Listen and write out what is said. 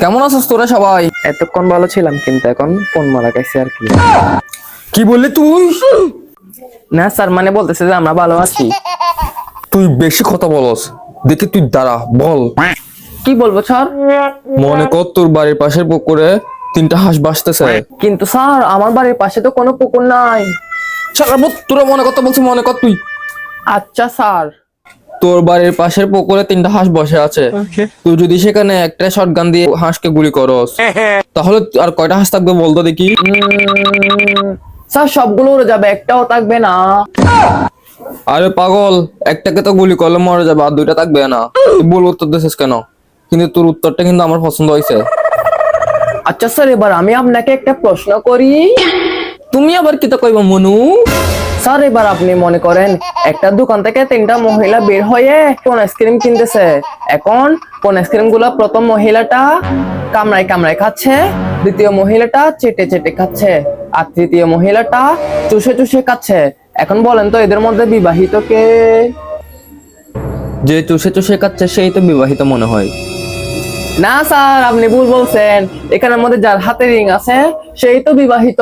কেমন আছিস তোরা সবাই? এতক্ষণ ভালো ছিলাম, কিন্তু এখন ফোন মারা গেছে আর কি। কি বললি তুই? না স্যার, মানে বলতেছে যে আমরা ভালো আছি। তুই বেশি কথা বলস। দেখি তুই দাঁড়া, বল। কি বলবো স্যার? মনে কর তোর বাড়ির পাশের পুকুরে 3টা হাঁস ভাসতেছে। কিন্তু স্যার আমার বাড়ির পাশে তো কোনো পুকুর নাই। তোরা মনে কথা বলছিস, মনে কর তুই। আচ্ছা স্যার। তোর বাড়ির পাশের পুকুরে 3টা হাঁস বসে আছে। তুই যদি সেখানে একটা শটগান দিয়ে হাঁসকে গুলি করস, তাহলে আর কয়টা হাঁস থাকবে বলতো দেখি? স্যার সবগুলো উড়ে যাবে, একটাও থাকবে না। আরে পাগল, একটাকে তো গুলি করলে মরে যাবে, আর 2টা থাকবে না। তুই ভুল উত্তর দিছিস কেন? কিন্তু তোর উত্তরটা কিন্তু আমার পছন্দ হয়েছে। আচ্ছা স্যার, এবার আমি আপনাকে একটা প্রশ্ন করি। তুমি আবার কি তো কইবা মনু? স্যার এবার আপনি মনে করেন একটা দোকান থেকে 3টা মহিলা বের হয়ে কোন আইসক্রিম কিনতেছে। এখন কোন আইসক্রিম গুলা প্রথম মহিলাটা কামড়ায় কামড়ায় খাচ্ছে, দ্বিতীয় মহিলাটা চেটে চেটে খাচ্ছে, আর তৃতীয় মহিলাটা চুষে চুষে খাচ্ছে। এখন বলেন তো এদের মধ্যে বিবাহিত কে? যে চুষে চুষে খাচ্ছে সেই তো বিবাহিত মনে হয়। না স্যার, আপনি ভুল বলছেন। এখানের মধ্যে যার হাতে রিং আছে সেই তো বিবাহিত।